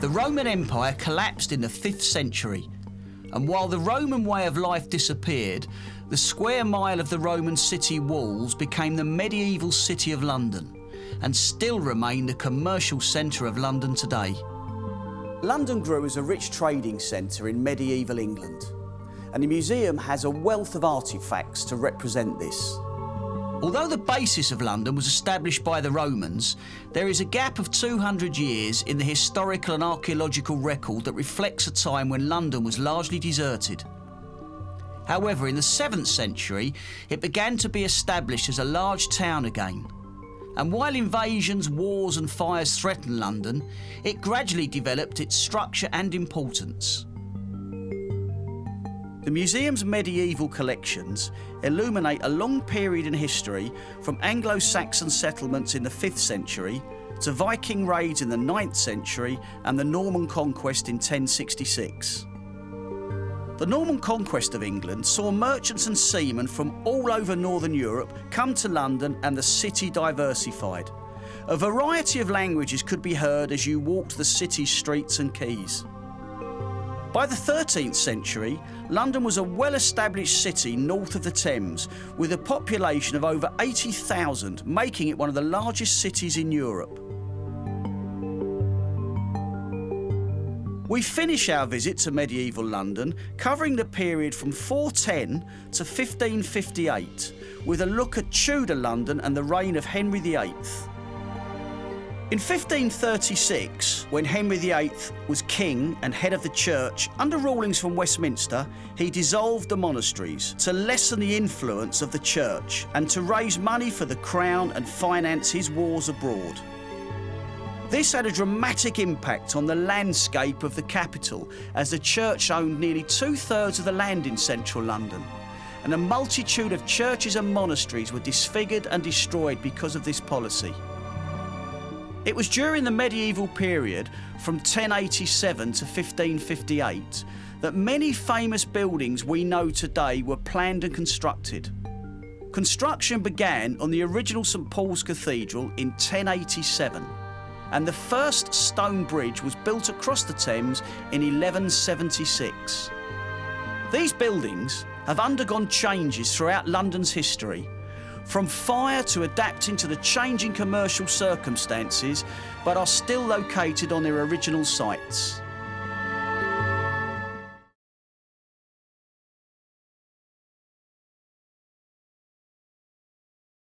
The Roman Empire collapsed in the 5th century, and while the Roman way of life disappeared, the square mile of the Roman city walls became the medieval city of London, and still remain the commercial centre of London today. London grew as a rich trading centre in medieval England, and the museum has a wealth of artefacts to represent this. Although the basis of London was established by the Romans, there is a gap of 200 years in the historical and archaeological record that reflects a time when London was largely deserted. However, in the 7th century, it began to be established as a large town again. And while invasions, wars and fires threatened London, it gradually developed its structure and importance. The museum's medieval collections illuminate a long period in history, from Anglo-Saxon settlements in the 5th century to Viking raids in the 9th century and the Norman conquest in 1066. The Norman conquest of England saw merchants and seamen from all over Northern Europe come to London, and the city diversified. A variety of languages could be heard as you walked the city's streets and quays. By the 13th century, London was a well-established city north of the Thames, with a population of over 80,000, making it one of the largest cities in Europe. We finish our visit to medieval London covering the period from 410 to 1558, with a look at Tudor London and the reign of Henry VIII. In 1536, when Henry VIII was king and head of the church, under rulings from Westminster, he dissolved the monasteries to lessen the influence of the church and to raise money for the crown and finance his wars abroad. This had a dramatic impact on the landscape of the capital, as the church owned nearly 2/3 of the land in central London, and a multitude of churches and monasteries were disfigured and destroyed because of this policy. It was during the medieval period, from 1087 to 1558, that many famous buildings we know today were planned and constructed. Construction began on the original St Paul's Cathedral in 1087, and the first stone bridge was built across the Thames in 1176. These buildings have undergone changes throughout London's history, from fire to adapting to the changing commercial circumstances, but are still located on their original sites.